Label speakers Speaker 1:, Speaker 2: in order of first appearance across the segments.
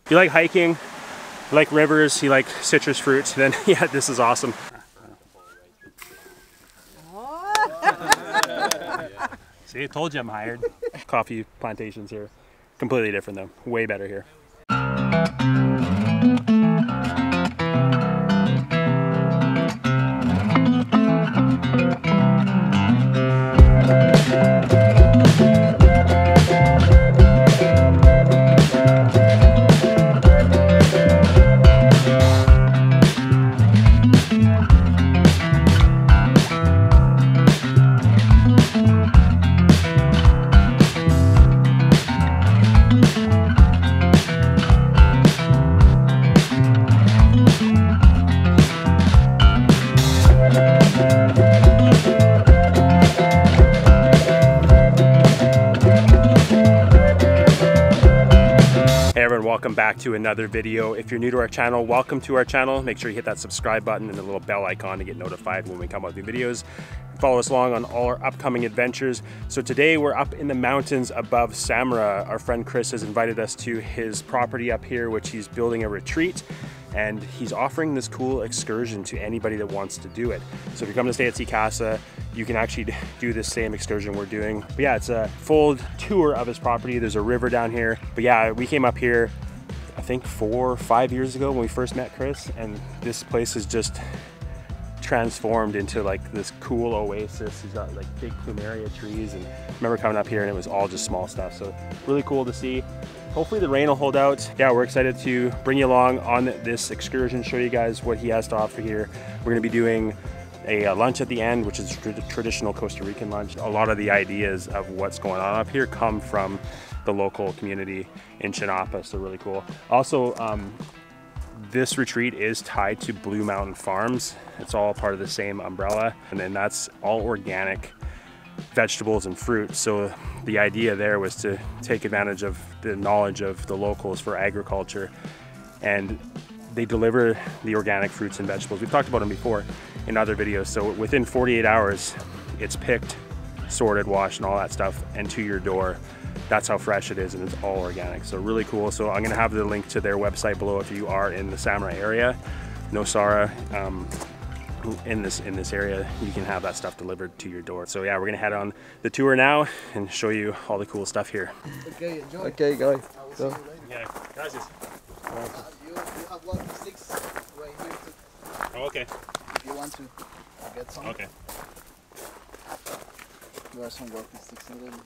Speaker 1: If you like hiking, you like rivers, you like citrus fruits, then yeah, this is awesome. See, I told you I'm hired. Coffee plantations here, completely different though, way better here. Welcome back to another video. If you're new to our channel, welcome to our channel. Make sure you hit that subscribe button and the little bell icon to get notified when we come out with new videos. Follow us along on all our upcoming adventures. So today we're up in the mountains above Samara. Our friend Chris has invited us to his property up here, which he's building a retreat, and he's offering this cool excursion to anybody that wants to do it. So if you're coming to stay at Sea Casa, you can actually do this same excursion we're doing. But yeah, it's a full tour of his property. There's a river down here. But yeah, we came up here I think 4 or 5 years ago when we first met Chris, and this place is just transformed into like this cool oasis. He's got like big plumeria trees, and I remember coming up here and it was all just small stuff, so really cool to see. Hopefully the rain will hold out. Yeah, we're excited to bring you along on this excursion, show you guys what he has to offer here. We're going to be doing a lunch at the end, which is traditional Costa Rican lunch. A lot of the ideas of what's going on up here come from the local community in Chinapa, so really cool. Also, this retreat is tied to Blue Mountain Farms. It's all part of the same umbrella, and then that's all organic vegetables and fruit. So the idea there was to take advantage of the knowledge of the locals for agriculture, and they deliver the organic fruits and vegetables. We've talked about them before in other videos. So within 48 hours, it's picked, sorted, washed, and all that stuff, and to your door. That's how fresh it is, and it's all organic. So really cool. So I'm gonna have the link to their website below if you are in the Samara area, Nosara, in this area, you can have that stuff delivered to your door. So yeah, we're gonna head on the tour now and show you all the cool stuff here.
Speaker 2: Okay, enjoy.
Speaker 3: Okay, guys. So.
Speaker 1: Yeah, gracias.
Speaker 2: You have walking sticks right here too.
Speaker 1: Oh, okay.
Speaker 2: If you want to get some.
Speaker 1: Okay.
Speaker 2: There are some walking sticks already.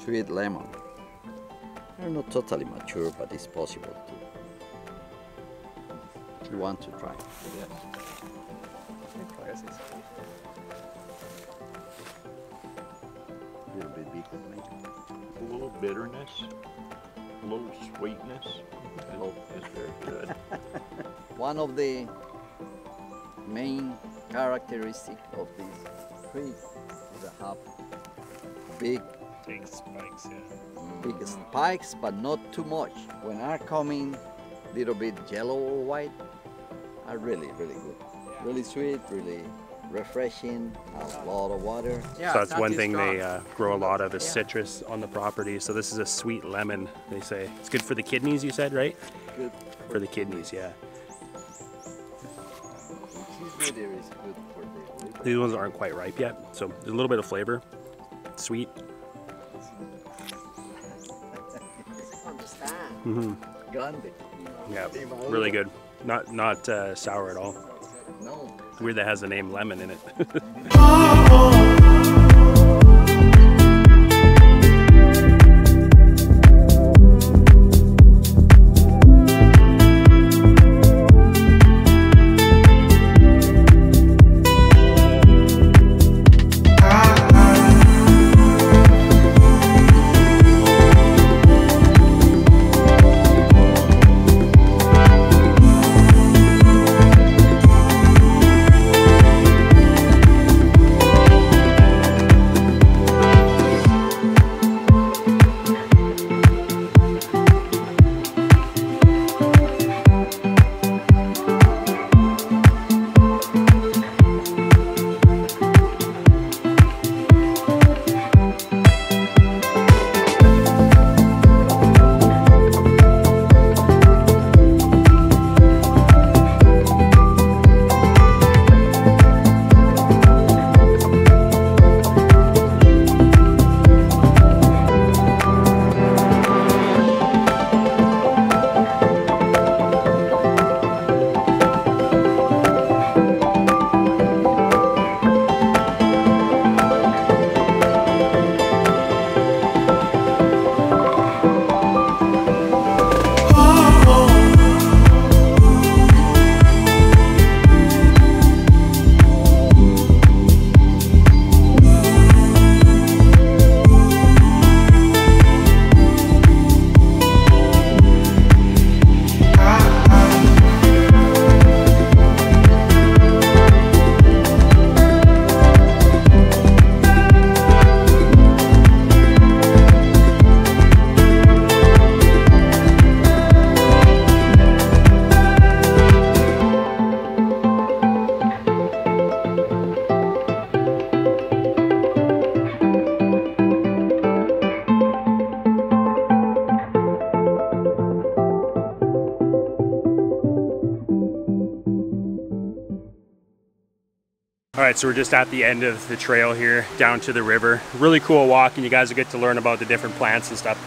Speaker 3: Sweet lemon. They're not totally mature, but it's possible to. You want to try?
Speaker 4: bitterness, a little sweetness. It's very good.
Speaker 3: One of the main characteristics of this tree is to have big
Speaker 1: spikes, yeah.
Speaker 3: big spikes, but not too much. When are coming little bit yellow or white, are really good. Really sweet, really refreshing, a lot of water.
Speaker 2: Yeah,
Speaker 1: So that's
Speaker 2: not
Speaker 1: one
Speaker 2: too
Speaker 1: thing
Speaker 2: strong.
Speaker 1: they grow a lot of is citrus on the property. So this is a sweet lemon, they say. It's good for the kidneys, you said, right?
Speaker 3: Good
Speaker 1: For the kidneys, yeah.
Speaker 3: Cheese really is good for the liver.
Speaker 1: These ones aren't quite ripe yet, so there's a little bit of flavor. Sweet.
Speaker 2: Understand.
Speaker 3: Grande.
Speaker 1: Yeah, really good. Not sour at all.
Speaker 3: No.
Speaker 1: Weird that has the name lemon in it. All right, so we're just at the end of the trail here, down to the river. Really cool walk, and you guys will get to learn about the different plants and stuff.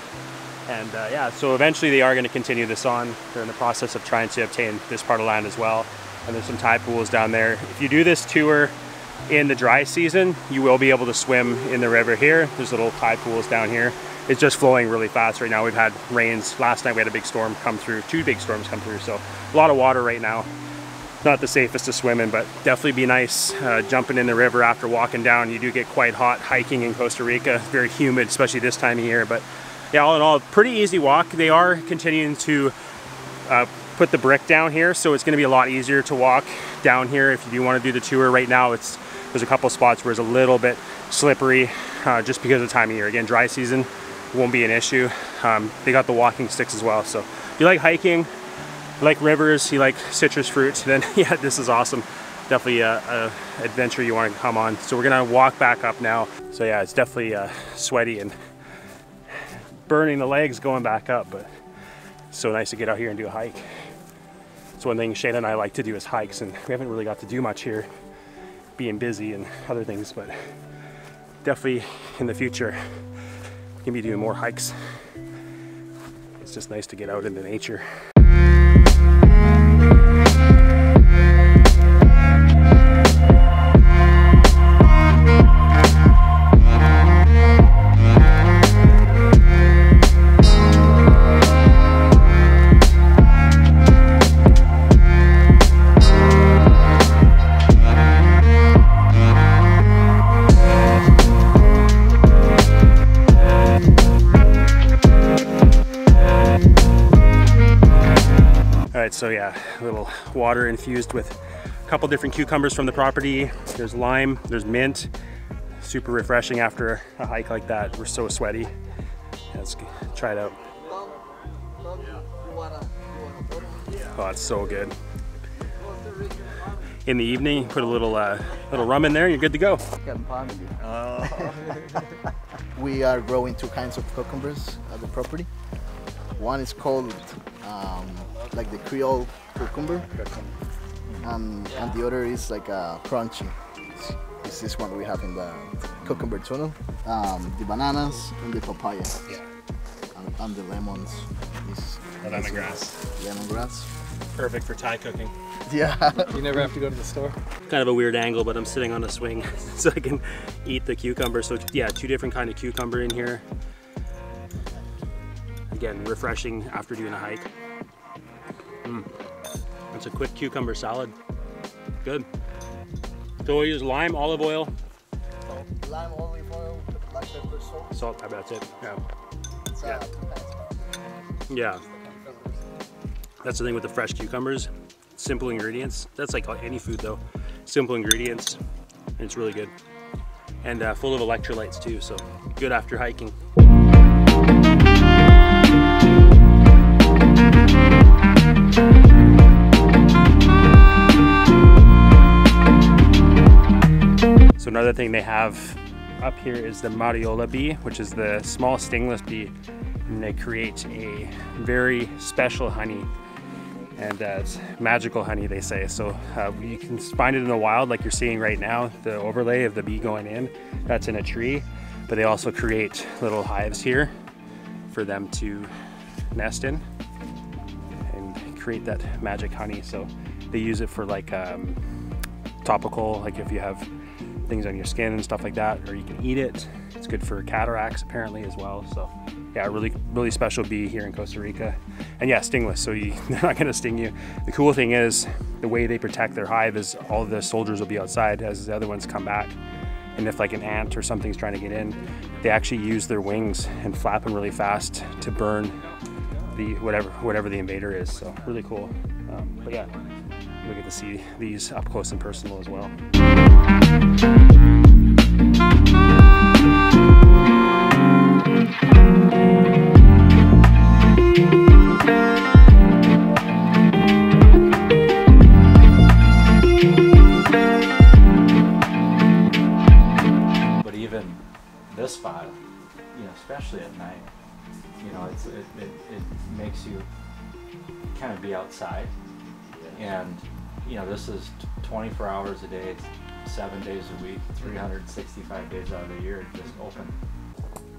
Speaker 1: And yeah, so eventually they are going to continue this on. They're in the process of trying to obtain this part of land as well. And there's some tide pools down there. If you do this tour in the dry season, you will be able to swim in the river here. There's little tide pools down here. It's just flowing really fast right now. We've had rains. Last night we had a big storm come through, 2 big storms come through. So a lot of water right now. Not the safest to swim in, but definitely be nice jumping in the river after walking down. You do get quite hot hiking in Costa Rica. It's very humid, especially this time of year. But yeah, all in all, pretty easy walk. They are continuing to put the brick down here, so it's going to be a lot easier to walk down here if you do want to do the tour. Right now, there's a couple spots where it's a little bit slippery just because of the time of year. Again, dry season won't be an issue. They got the walking sticks as well. So if you like hiking, you like rivers, you like citrus fruits, then yeah, this is awesome. Definitely a adventure you want to come on. So we're gonna walk back up now. So yeah, it's definitely sweaty and burning the legs going back up, but it's so nice to get out here and do a hike. It's one thing Shayna and I like to do is hikes, and we haven't really got to do much here, being busy and other things, but definitely in the future, we can be doing more hikes. It's just nice to get out into nature. So yeah, a little water infused with a couple different cucumbers from the property. There's lime, there's mint. Super refreshing after a hike like that. We're so sweaty. Let's try it out. Oh, it's so good. In the evening, put a little rum in there, and you're good to go.
Speaker 2: We are growing 2 kinds of cucumbers at the property. One is called like the Creole cucumber, and the other is like a crunchy. It's this one we have in the cucumber tunnel. The bananas and the papaya.
Speaker 1: Yeah.
Speaker 2: And the lemons. Lemongrass.
Speaker 1: Perfect for Thai cooking.
Speaker 2: Yeah.
Speaker 5: You never have to go to the store.
Speaker 1: Kind of a weird angle, but I'm sitting on a swing so I can eat the cucumber. So yeah, 2 different kind of cucumber in here. Again, refreshing after doing a hike. It's a quick cucumber salad. Good. So we'll use lime, olive oil.
Speaker 2: Lime, olive oil, black pepper, salt.
Speaker 1: Salt, that's it. Yeah.
Speaker 2: It's, 2 pounds.
Speaker 1: Yeah. That's the thing with the fresh cucumbers. Simple ingredients. That's like any food though. Simple ingredients, and it's really good. And full of electrolytes too, so good after hiking. So another thing they have up here is the Mariola bee, which is the small stingless bee, and they create a very special honey, and it's magical honey, they say. So you can find it in the wild, like you're seeing right now, the overlay of the bee going in, that's in a tree, but they also create little hives here for them to nest in and create that magic honey. So they use it for like topical, like if you have things on your skin and stuff like that, or you can eat it. It's good for cataracts apparently as well. So yeah, really special bee here in Costa Rica. And yeah, stingless, so they're not gonna sting you. The cool thing is the way they protect their hive is all the soldiers will be outside as the other ones come back. And if like an ant or something's trying to get in, they actually use their wings and flap them really fast to burn the whatever the invader is. So really cool. But yeah, we get to see these up close and personal as well.
Speaker 4: But even this spot, you know, especially at night, you know, it makes you kind of be outside. And you know, this is 24 hours a day, 7 days a week, 365 days out of the year, just open.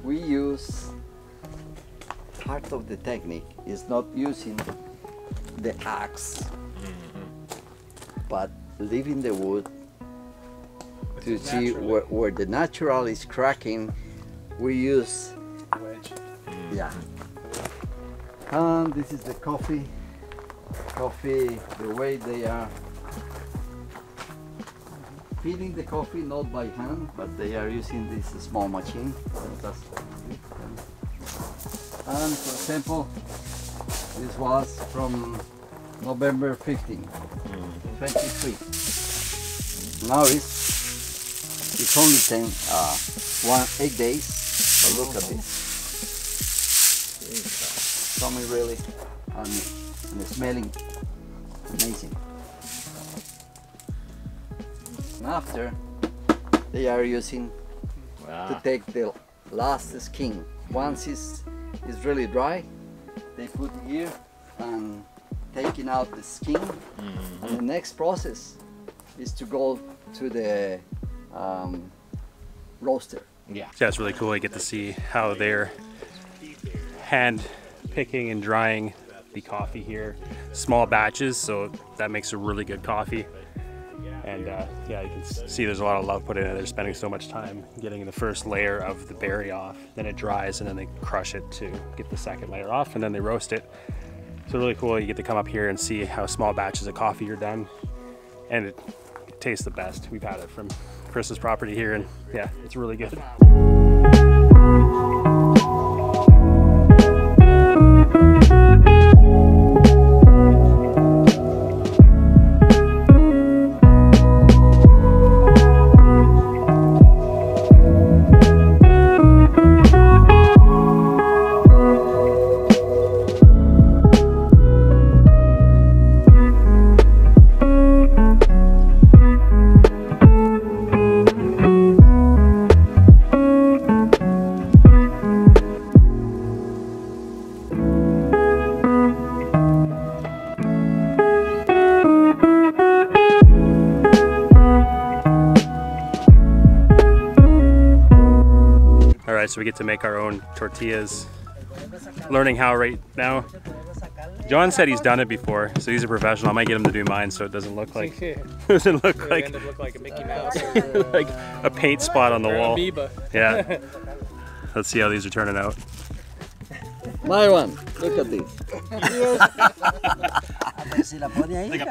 Speaker 3: We use, part of the technique is not using the axe, but leaving the wood to see where the natural is cracking. We use
Speaker 5: Wedge.
Speaker 3: yeah. And this is the coffee, the way they are feeding the coffee, not by hand, but they are using this small machine. And for example, this was from November 15, 23. Now it's only 8 days, but look at this. Coming really and smelling amazing. And after, they are using to take the last skin. Once it's really dry, they put here and taking out the skin. And the next process is to go to the roaster.
Speaker 1: Yeah, it's really cool. You get to see how they're hand picking and drying the coffee here. Small batches, so that makes a really good coffee. And yeah, you can see there's a lot of love put in it. They're spending so much time getting the first layer of the berry off, then it dries, and then they crush it to get the second layer off, and then they roast it. So really cool. You get to come up here and see how small batches of coffee are done, and it tastes the best. We've had it from Chris's property here, and yeah, it's really good. right, so we get to make our own tortillas. Learning how right now. John said he's done it before, so he's a professional. I might get him to do mine so it doesn't look like doesn't look like
Speaker 5: End up look like a Mickey Mouse.
Speaker 1: like a paint spot on the wall.
Speaker 5: Amoeba.
Speaker 1: Yeah. Let's see how these are turning out.
Speaker 3: My one, look at this.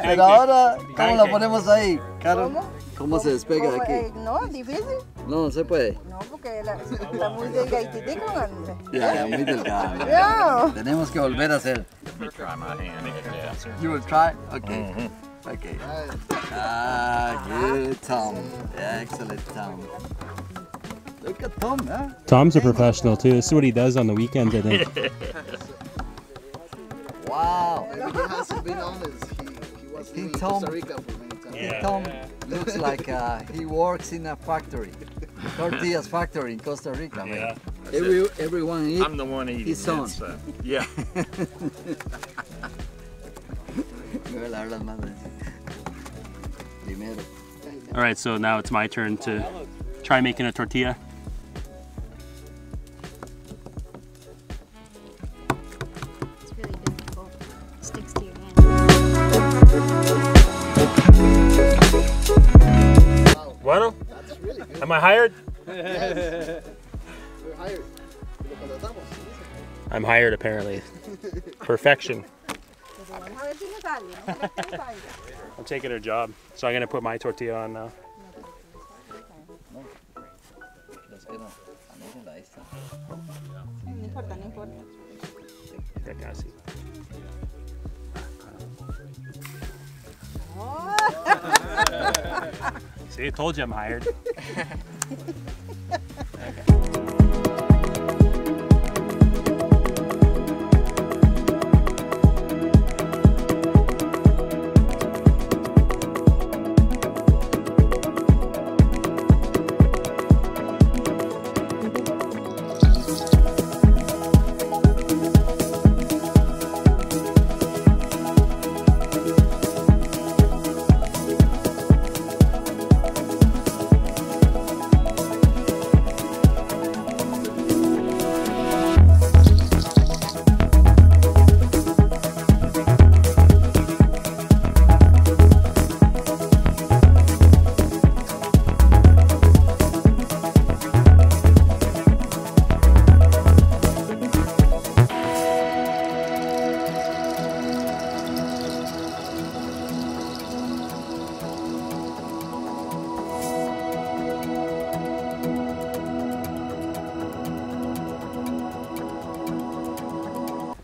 Speaker 2: Pero ahora, ¿cómo la ponemos ahí? Caro,
Speaker 3: ¿Cómo se despega de aquí?
Speaker 6: No, difícil.
Speaker 3: No, no se puede.
Speaker 6: No, porque está muy delgaditita.
Speaker 3: Ya, muy delgada.
Speaker 6: Yeah.
Speaker 3: Tenemos que volver a hacer. You will try? Okay. Okay. Ah, good, Tom. Excellent, Tom. Look at Tom, huh?
Speaker 1: Tom's a professional too. This is what he does on the weekends, I think.
Speaker 3: Wow.
Speaker 2: maybe he hasn't been honest. He was in
Speaker 3: Tom.
Speaker 2: Costa Rica for many times.
Speaker 1: Yeah.
Speaker 3: Tom looks like he works in a factory. Tortillas factory in Costa Rica, man. Everyone eats.
Speaker 7: I'm the one eating
Speaker 3: his son.
Speaker 7: it, so yeah.
Speaker 1: All right, so now it's my turn to try making a tortilla.
Speaker 8: It's really difficult. It sticks to your hand.
Speaker 1: Bueno,
Speaker 2: That's really good.
Speaker 1: am I hired?
Speaker 2: Yes. We're hired. Lo contratamos.
Speaker 1: I'm hired apparently. Perfection. I'm taking her job, so I'm gonna put my tortilla on now.
Speaker 6: No importa, no importa.
Speaker 1: Ya casi. See, I told you I'm hired.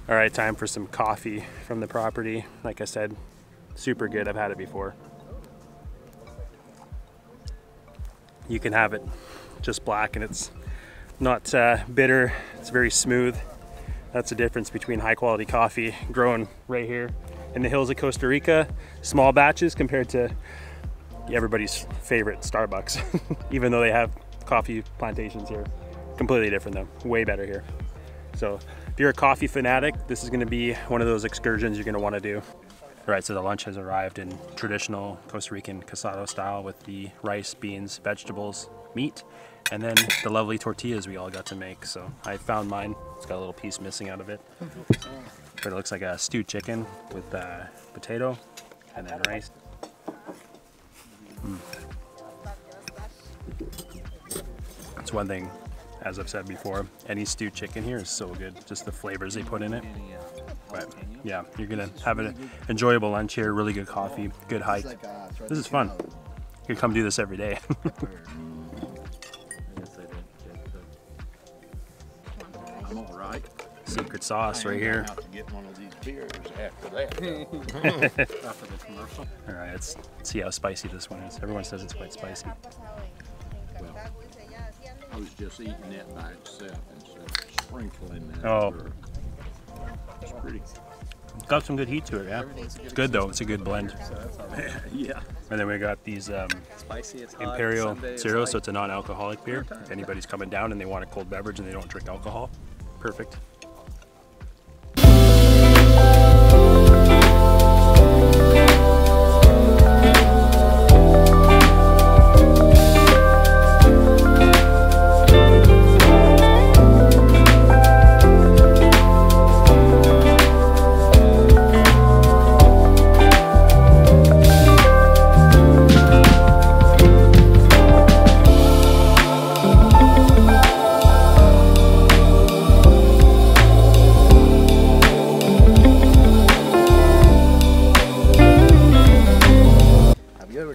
Speaker 1: All right, time for some coffee from the property. Like I said, super good. I've had it before. You can have it just black and it's not bitter. It's very smooth. That's the difference between high quality coffee grown right here in the hills of Costa Rica. Small batches compared to everybody's favorite Starbucks. Even though they have coffee plantations here. Completely different though, way better here. So if you're a coffee fanatic, this is gonna be one of those excursions you're gonna wanna do. All right, so the lunch has arrived in traditional Costa Rican casado style with the rice, beans, vegetables, meat, and then the lovely tortillas we all got to make. So I found mine. It's got a little piece missing out of it. But it looks like a stewed chicken with potato and then rice. That's one thing, as I've said before, any stewed chicken here is so good. Just the flavors they put in it. But yeah, you're gonna have an enjoyable lunch here, really good coffee, good hike. This is fun. You can come do this every day.
Speaker 7: I'm all right.
Speaker 1: Secret sauce right here.
Speaker 7: I have to get one of these beers after that.
Speaker 4: After the commercial.
Speaker 1: All right, let's see how spicy this one is. Everyone says it's quite spicy.
Speaker 7: I was just eating that by itself instead of sprinkling that.
Speaker 1: Oh.
Speaker 7: over. It's pretty.
Speaker 1: It's got some good heat to it, yeah. It's good though, it's a good blend.
Speaker 7: Yeah.
Speaker 1: And then we got these Imperial Zero, so it's a non-alcoholic beer. If anybody's coming down and they want a cold beverage and they don't drink alcohol, perfect.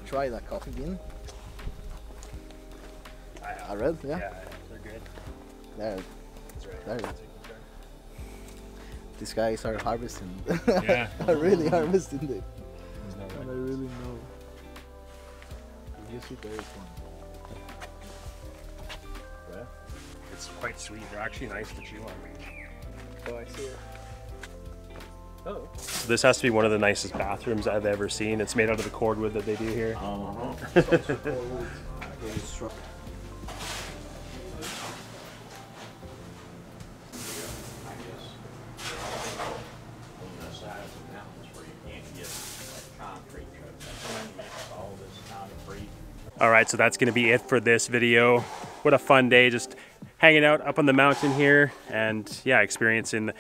Speaker 2: tried a coffee bean? A red, yeah.
Speaker 1: Yeah, they're good.
Speaker 2: There. These guys are harvesting.
Speaker 1: Yeah.
Speaker 2: Are really harvesting it.
Speaker 1: There's no
Speaker 2: And I
Speaker 1: way.
Speaker 2: really know. Usually there is one. Yeah.
Speaker 1: It's quite sweet. They're actually nice to chew on.
Speaker 2: Oh, I see it. Oh.
Speaker 1: This has to be one of the nicest bathrooms I've ever seen. It's made out of the cordwood that they do here. All right, so that's gonna be it for this video. What a fun day, just hanging out up on the mountain here and yeah, experiencing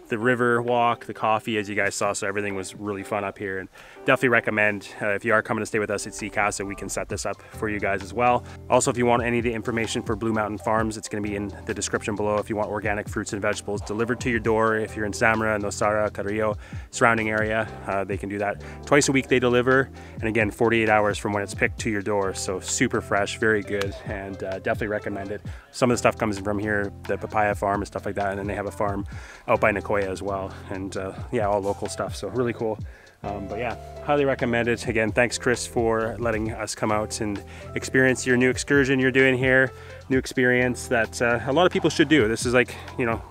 Speaker 1: the river walk, the coffee, as you guys saw, so everything was really fun up here. And definitely recommend, if you are coming to stay with us at Sea Casa, we can set this up for you guys as well. Also, if you want any of the information for Blue Mountain Farms, it's gonna be in the description below. If you want organic fruits and vegetables delivered to your door, if you're in Samara, Nosara, Carrillo, surrounding area, they can do that. Twice a week they deliver, and again, 48 hours from when it's picked to your door. So super fresh, very good, and definitely recommend it. Some of the stuff comes in from here, the papaya farm and stuff like that, and then they have a farm out by Nicoya as well, and yeah, all local stuff, so really cool. But yeah, highly recommend it. Again, thanks Chris for letting us come out and experience your new excursion you're doing here. New experience that a lot of people should do. This is like, you know,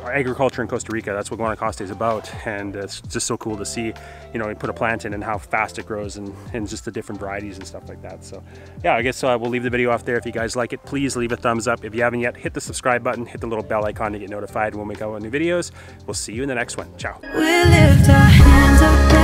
Speaker 1: agriculture in Costa Rica. That's what Guanacaste is about, and it's just so cool to see, you know, you put a plant in and how fast it grows, and just the different varieties and stuff like that. So yeah, I guess we'll leave the video off there. If you guys like it, please leave a thumbs up. If you haven't yet, hit the subscribe button, hit the little bell icon to get notified when we go on new videos. We'll see you in the next one. Ciao.
Speaker 9: We lift our hands up.